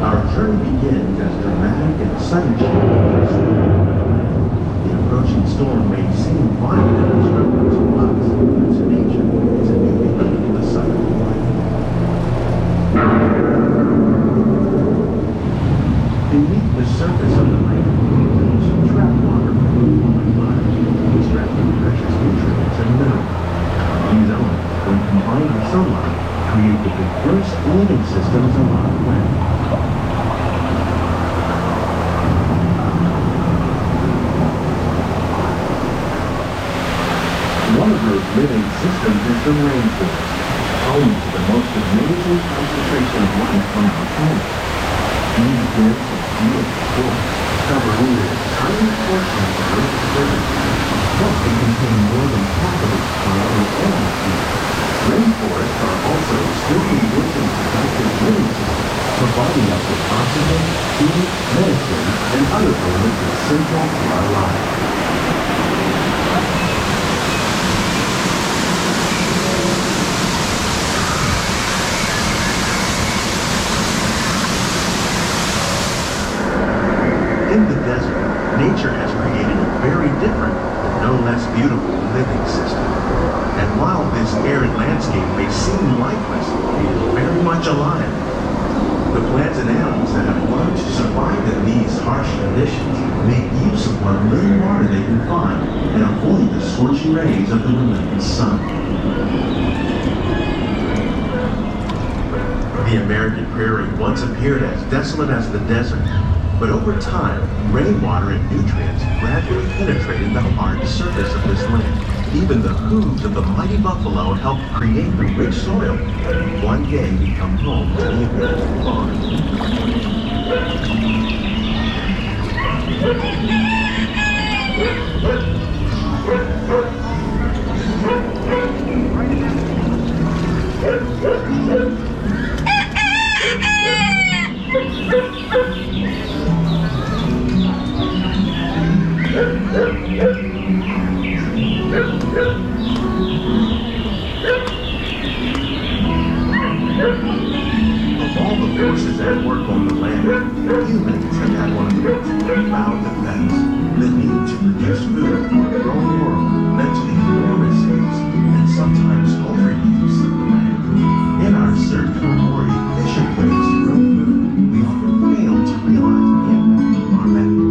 Our journey begins as dramatic and sudden changes. The approaching storm may seem violent and disruptive to us, but to nature, it's a new beginning in the cycle of life. Beneath the surface of the lake, pools trap water from the flowing waters, extracting precious nutrients and minerals. These elements, when combined with sunlight, create the diverse living systems of our planet. One of those living systems is the rainforest, home to the most amazing concentration of life on our planet. These dense and beautiful forests cover only a tiny portion of the Earth's surface, but they contain more than half of its plant and animal life. Rainforests are also extremely rich and productive living systems, providing us with oxygen, food, medicine, and other elements essential to our lives. In the desert, nature has created a very different, but no less beautiful living system. And while this arid landscape may seem lifeless, it is very much alive. The plants and animals that have learned to survive in these harsh conditions make use of what little water they can find and avoid the scorching rays of the relentless sun. The American prairie once appeared as desolate as the desert. But over time, rainwater and nutrients gradually penetrated the hard surface of this land. Even the hooves of the mighty buffalo helped create the rich soil that one day become home to the American farm. Of all the forces at work on the land, humans have had one of the most profound effects. The need to produce food for a growing world led to the enormous use and sometimes overuse of the land. In our search for more efficient ways to grow food, we often fail to realize the impact of our methods.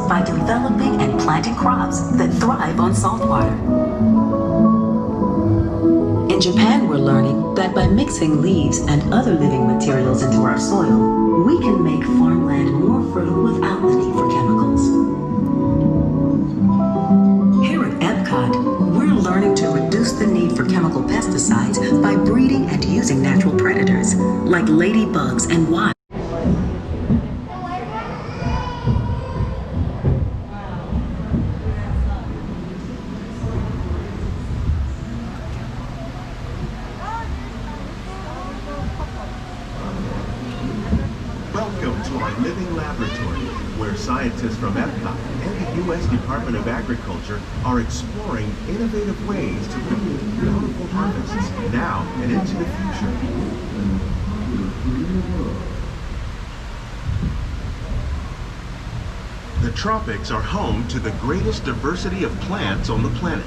By developing and planting crops that thrive on salt water. In Japan, we're learning that by mixing leaves and other living materials into our soil, we can make farmland more fertile without the need for chemicals. Here at Epcot, we're learning to reduce the need for chemical pesticides by breeding and using natural predators like ladybugs and wasps. Welcome to our living laboratory, where scientists from Epcot and the U.S. Department of Agriculture are exploring innovative ways to produce bountiful harvests now and into the future. The tropics are home to the greatest diversity of plants on the planet.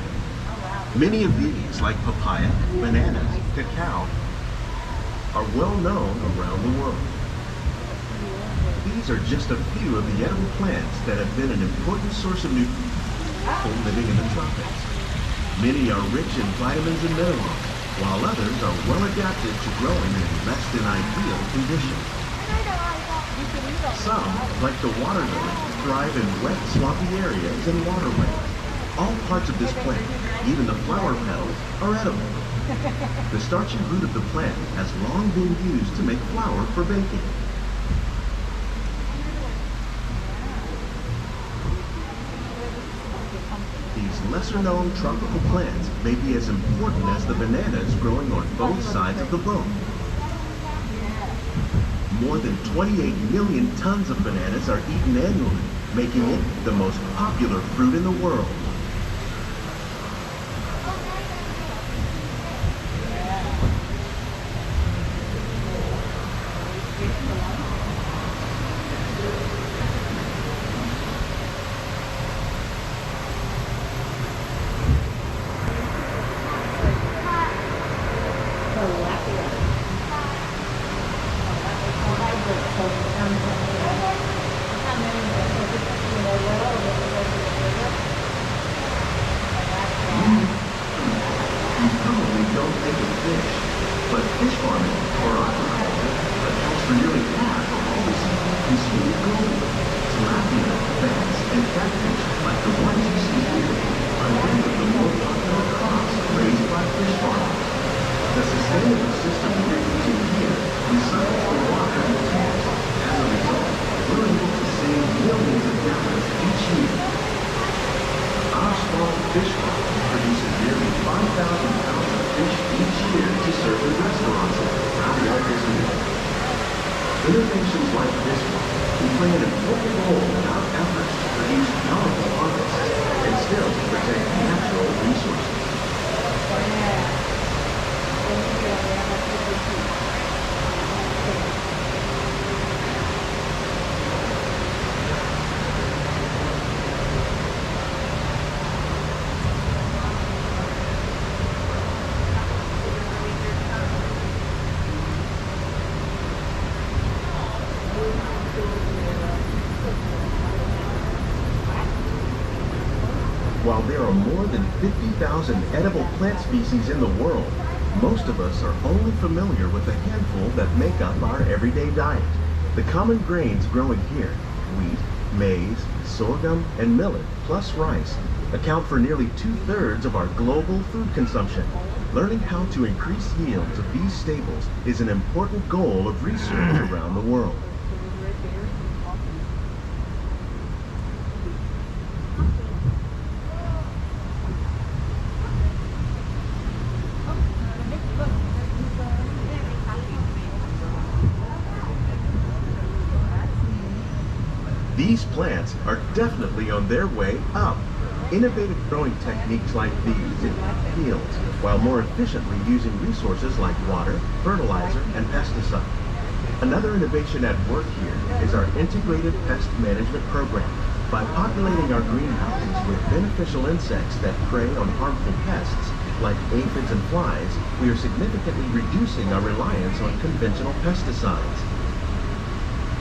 Many of these, like papaya, bananas, cacao, are well known around the world. These are just a few of the edible plants that have been an important source of nutrients for living in the tropics. Many are rich in vitamins and minerals, while others are well adapted to growing in less than ideal conditions. Some, like the water lily, thrive in wet, swampy areas and waterways. All parts of this plant, even the flower petals, are edible. The starchy root of the plant has long been used to make flour for baking. These lesser-known tropical plants may be as important as the bananas growing on both sides of the boat. More than 28 million tons of bananas are eaten annually, making it the most popular fruit in the world. Innovations like this one can play an important role in our efforts to produce powerful harvests and still protect natural resources. While there are more than 50,000 edible plant species in the world, most of us are only familiar with a handful that make up our everyday diet. The common grains growing here, wheat, maize, sorghum, and millet, plus rice, account for nearly 2/3 of our global food consumption. Learning how to increase yields of these staples is an important goal of research around the world. These plants are definitely on their way up. Innovative growing techniques like these in fields, while more efficiently using resources like water, fertilizer, and pesticide. Another innovation at work here is our integrated pest management program. By populating our greenhouses with beneficial insects that prey on harmful pests, like aphids and flies, we are significantly reducing our reliance on conventional pesticides.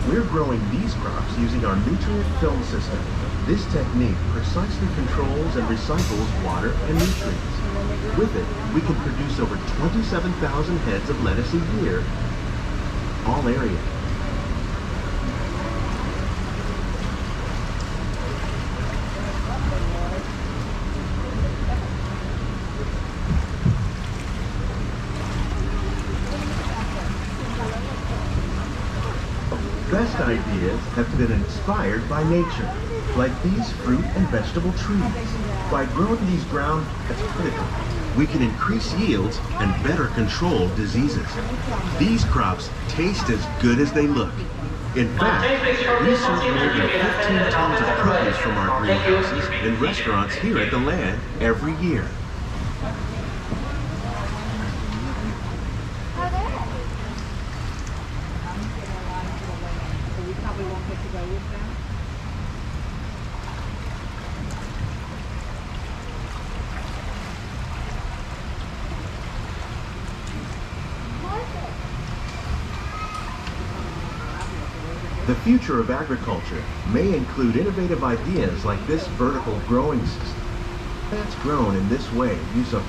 We're growing these crops using our nutrient film system. This technique precisely controls and recycles water and nutrients. With it, we can produce over 27,000 heads of lettuce a year, all areas. Best ideas have been inspired by nature, like these fruit and vegetable trees. By growing these ground vertically, we can increase yields and better control diseases. These crops taste as good as they look. In fact, we serve more than 15 tons of produce from our greenhouses in restaurants here at the land every year. The future of agriculture may include innovative ideas like this vertical growing system. Plants grown in this way use up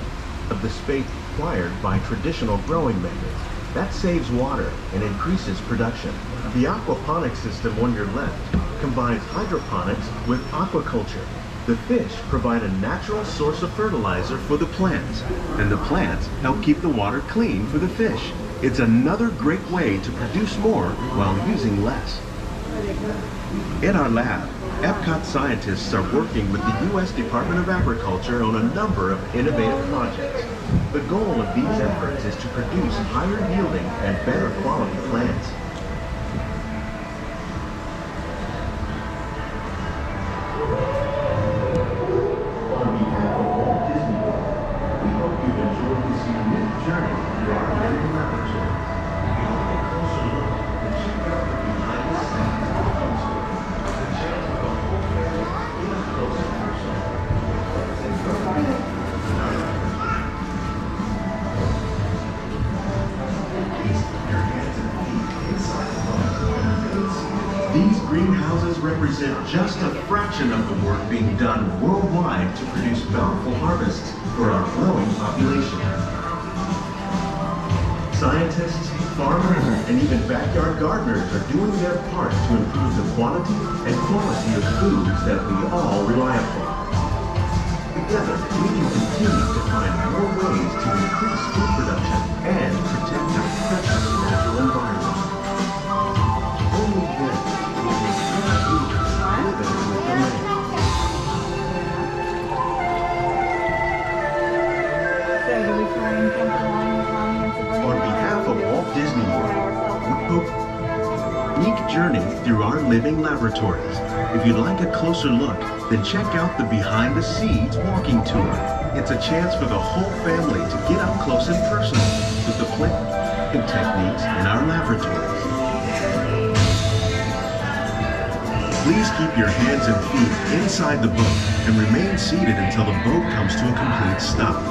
of the space required by traditional growing methods. That saves water and increases production. The aquaponics system on your left combines hydroponics with aquaculture. The fish provide a natural source of fertilizer for the plants, and the plants help keep the water clean for the fish. It's another great way to produce more while using less. In our lab, Epcot scientists are working with the U.S. Department of Agriculture on a number of innovative projects. The goal of these efforts is to produce higher yielding and better quality plants. On behalf of Walt Disney World, we hope you've enjoyed this unique journey through our living laboratories. If you want a closer look, then check out the behind the scenes walking tour. The chance of the whole family is close and personal. And from our please put your hands and feet inside the boat and remain seated. These greenhouses represent just a fraction of the work being done worldwide to produce bountiful harvests for our growing population. Scientists, farmers, and even backyard gardeners are doing their part to improve the quantity and quality of foods that we all rely upon. Together, we can continue to find more ways to increase food production and protect our precious natural environment. Only then will we truly live with the land. On behalf of Walt Disney World, we hope a unique journey through our living laboratories. If you'd like a closer look, then check out the Behind the Scenes walking tour. It's a chance for the whole family to get up close and personal with the plant and techniques in our laboratories. Please keep your hands and feet inside the boat and remain seated until the boat comes to a complete stop.